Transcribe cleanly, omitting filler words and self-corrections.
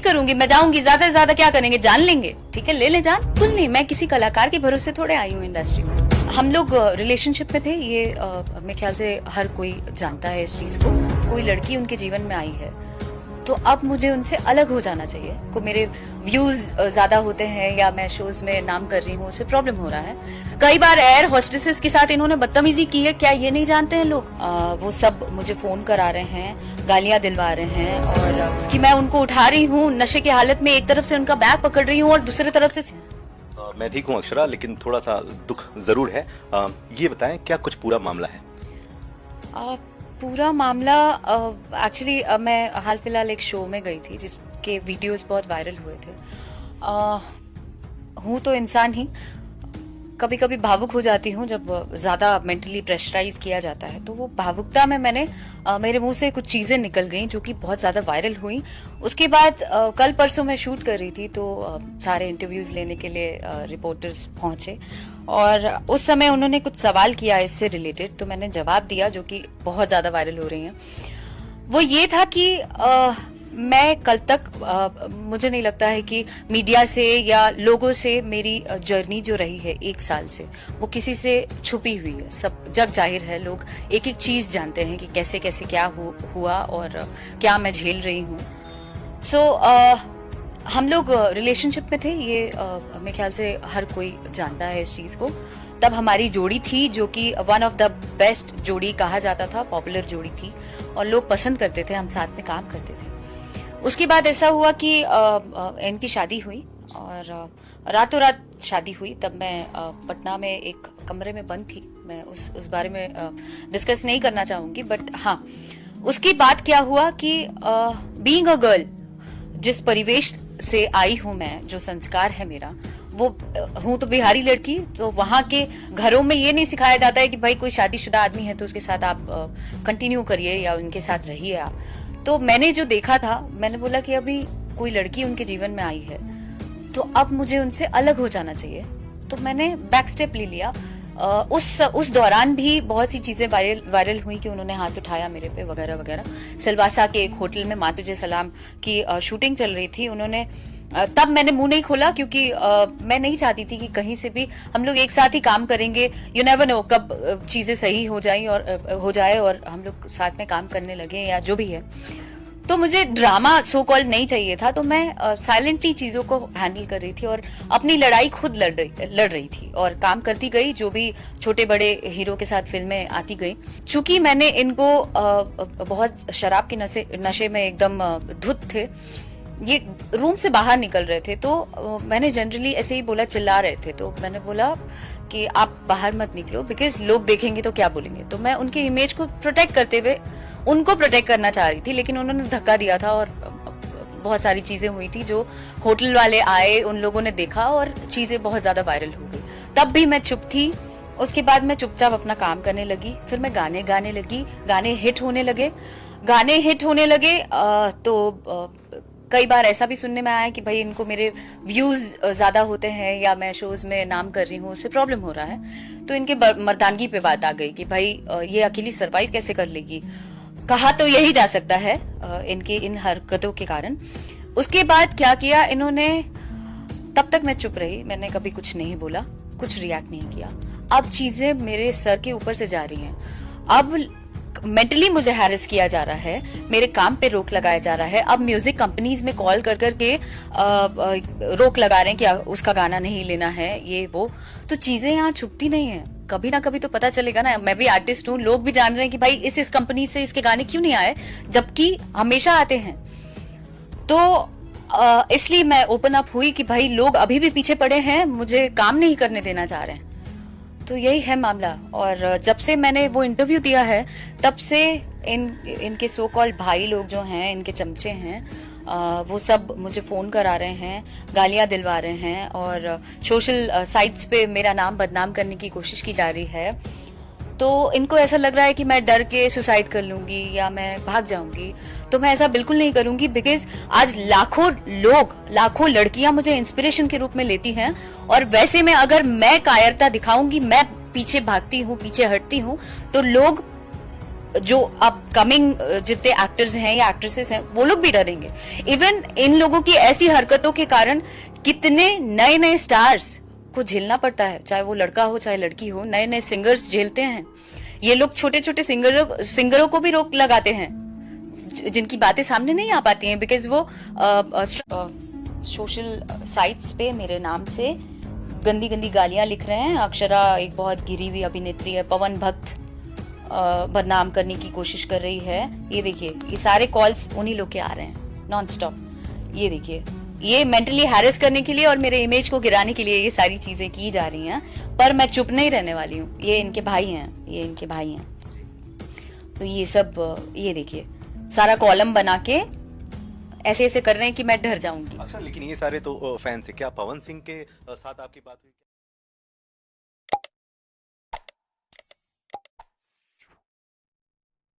करूंगी, मैं जाऊंगी, ज्यादा से ज्यादा क्या करेंगे, जान लेंगे, ठीक है, ले ले जान। बिल्कुल नहीं, मैं किसी कलाकार के भरोसे थोड़े आई हूँ इंडस्ट्री में। हम लोग रिलेशनशिप में थे, ये मेरे ख्याल से हर कोई जानता है इस चीज को। कोई लड़की उनके जीवन में आई है तो अब मुझे उनसे अलग हो जाना चाहिए। को मेरे व्यूज ज्यादा होते हैं या मैं शोज में नाम कर रही हूँ, उससे प्रॉब्लम हो रहा है। कई बार एयर होस्टेसेस के साथ इन्होंने बदतमीजी की है, क्या ये नहीं जानते हैं लोग? वो सब मुझे फोन करा रहे हैं, गालियां दिलवा रहे हैं, और कि मैं उनको उठा रही हूँ नशे की हालत में, एक तरफ से उनका बैग पकड़ रही हूँ और दूसरी तरफ से। मैं ठीक हूँ अक्षरा, लेकिन थोड़ा सा दुख जरूर है। ये बताएं क्या कुछ पूरा मामला है? पूरा मामला एक्चुअली मैं हाल फिलहाल एक शो में गई थी जिसके वीडियोस बहुत वायरल हुए थे। हूँ तो इंसान ही, कभी कभी भावुक हो जाती हूँ जब ज्यादा मेंटली प्रेशराइज किया जाता है, तो वो भावुकता में मैंने मेरे मुंह से कुछ चीजें निकल गई जो कि बहुत ज्यादा वायरल हुई। उसके बाद कल परसों मैं शूट कर रही थी तो सारे इंटरव्यूज लेने के लिए रिपोर्टर्स पहुंचे और उस समय उन्होंने कुछ सवाल किया इससे रिलेटेड, तो मैंने जवाब दिया जो कि बहुत ज्यादा वायरल हो रही हैं। वो ये था कि मैं कल तक मुझे नहीं लगता है कि मीडिया से या लोगों से मेरी जर्नी जो रही है 1 साल से वो किसी से छुपी हुई है। सब जग जाहिर है, लोग एक एक चीज जानते हैं कि कैसे कैसे क्या हुआ और क्या मैं झेल रही हूँ। सो हम लोग रिलेशनशिप में थे, ये मेरे ख्याल से हर कोई जानता है इस चीज को। तब हमारी जोड़ी थी जो कि वन ऑफ द बेस्ट जोड़ी कहा जाता था, पॉपुलर जोड़ी थी और लोग पसंद करते थे, हम साथ में काम करते थे। उसके बाद ऐसा हुआ कि इनकी शादी हुई और रातों रात शादी हुई। तब मैं पटना में एक कमरे में बंद थी, मैं उस बारे में डिस्कस नहीं करना चाहूंगी, बट हाँ उसके बाद क्या हुआ कि बीइंग अ गर्ल, जिस परिवेश से आई हूं मैं, जो संस्कार है मेरा, वो हूं तो बिहारी लड़की, तो वहां के घरों में ये नहीं सिखाया जाता है कि भाई कोई शादीशुदा आदमी है तो उसके साथ आप कंटिन्यू करिए या उनके साथ रहिए आप। तो मैंने जो देखा था, मैंने बोला कि अभी कोई लड़की उनके जीवन में आई है तो अब मुझे उनसे अलग हो जाना चाहिए। तो मैंने बैक स्टेप ले लिया। उस दौरान भी बहुत सी चीजें वायरल हुई कि उन्होंने हाथ उठाया मेरे पे वगैरह वगैरह। सिलवासा के एक होटल में माँ तुझे सलाम की शूटिंग चल रही थी। उन्होंने तब मैंने मुंह नहीं खोला क्योंकि मैं नहीं चाहती थी कि कहीं से भी हम लोग एक साथ ही काम करेंगे, यू नेवर नो कब चीजें सही हो जाए और हम लोग साथ में काम करने लगे या जो भी है। तो मुझे ड्रामा सो कॉल नहीं चाहिए था, तो मैं साइलेंटली चीजों को हैंडल कर रही थी और अपनी लड़ाई खुद लड़ रही थी और काम करती गई। जो भी छोटे बड़े हीरो के साथ फिल्में आती गई, चूंकि मैंने इनको बहुत शराब के नशे में एकदम धुत थे, ये रूम से बाहर निकल रहे थे, तो मैंने जनरली ऐसे ही बोला, चिल्ला रहे थे, तो मैंने बोला कि आप बाहर मत निकलो बिकॉज लोग देखेंगे तो क्या बोलेंगे। तो मैं उनके इमेज को प्रोटेक्ट करते हुए उनको प्रोटेक्ट करना चाह रही थी, लेकिन उन्होंने धक्का दिया था और बहुत सारी चीजें हुई थी जो होटल वाले आए, उन लोगों ने देखा और चीजें बहुत ज्यादा वायरल हो गई। तब भी मैं चुप थी। उसके बाद मैं चुपचाप अपना काम करने लगी, फिर मैं गाने गाने लगी, गाने हिट होने लगे। तो कई बार ऐसा भी सुनने में आया कि भाई इनको मेरे व्यूज ज्यादा होते हैं या मैं शोज में नाम कर रही हूँ, उससे प्रॉब्लम हो रहा है। तो इनके मर्दानगी पे बात आ गई कि भाई ये अकेली सरवाइव कैसे कर लेगी। कहा तो यही जा सकता है इनकी इन हरकतों के कारण। उसके बाद क्या किया इन्होंने, तब तक मैं चुप रही, मैंने कभी कुछ नहीं बोला, कुछ रिएक्ट नहीं किया। अब चीजें मेरे सर के ऊपर से जा रही हैं। अब मेंटली मुझे हैरेस किया जा रहा है, मेरे काम पे रोक लगाया जा रहा है। अब म्यूजिक कंपनीज में कॉल कर करके रोक लगा रहे हैं कि उसका गाना नहीं लेना है, ये वो। तो चीजें यहाँ छुपती नहीं है, कभी ना कभी तो पता चलेगा ना। मैं भी आर्टिस्ट हूँ, लोग भी जान रहे हैं कि भाई इस कंपनी से इसके गाने क्यों नहीं आए, जबकि हमेशा आते हैं। तो इसलिए मैं ओपन अप हुई कि भाई लोग अभी भी पीछे पड़े हैं, मुझे काम नहीं करने देना चाह रहे हैं। तो यही है मामला। और जब से मैंने वो इंटरव्यू दिया है तब से इनके सो कॉल्ड भाई लोग जो हैं, इनके चमचे हैं, वो सब मुझे फोन करा रहे हैं, गालियां दिलवा रहे हैं और सोशल साइट्स पे मेरा नाम बदनाम करने की कोशिश की जा रही है। तो इनको ऐसा लग रहा है कि मैं डर के सुसाइड कर लूंगी या मैं भाग जाऊंगी। तो मैं ऐसा बिल्कुल नहीं करूंगी बिकॉज आज लाखों लड़कियां मुझे इंस्पिरेशन के रूप में लेती हैं और वैसे में अगर मैं कायरता दिखाऊंगी, मैं पीछे भागती हूँ, पीछे हटती हूँ, तो लोग जो अपकमिंग जितने एक्टर्स हैं या एक्ट्रेसेस हैं वो लोग भी डरेंगे। इवन इन लोगों की ऐसी हरकतों के कारण कितने नए नए स्टार्स को झेलना पड़ता है, चाहे वो लड़का हो चाहे लड़की हो, नए नए सिंगर्स झेलते हैं। ये लोग छोटे छोटे सिंगरों को भी रोक लगाते हैं जिनकी बातें सामने नहीं आ पाती हैं, बिकॉज वो सोशल साइट्स पे मेरे नाम से गंदी गंदी गालियां लिख रहे हैं। अक्षरा एक बहुत गिरी हुई अभिनेत्री है, पवन भक्त बदनाम करने की कोशिश कर रही है। ये देखिए, ये सारे कॉल्स उन्हीं लोग के आ रहे हैं नॉन स्टॉप। ये देखिए, ये मेंटली हैरेस करने के लिए और मेरे इमेज को गिराने के लिए ये सारी चीजें की जा रही हैं, पर मैं चुप नहीं रहने वाली हूँ। ये इनके भाई हैं, ये इनके भाई हैं। तो ये सब, ये देखिए, सारा कॉलम बना के ऐसे ऐसे कर रहे हैं कि मैं डर जाऊंगी। अच्छा, लेकिन ये सारे तो फैंस है, क्या पवन सिंह के साथ आपकी बात हुई?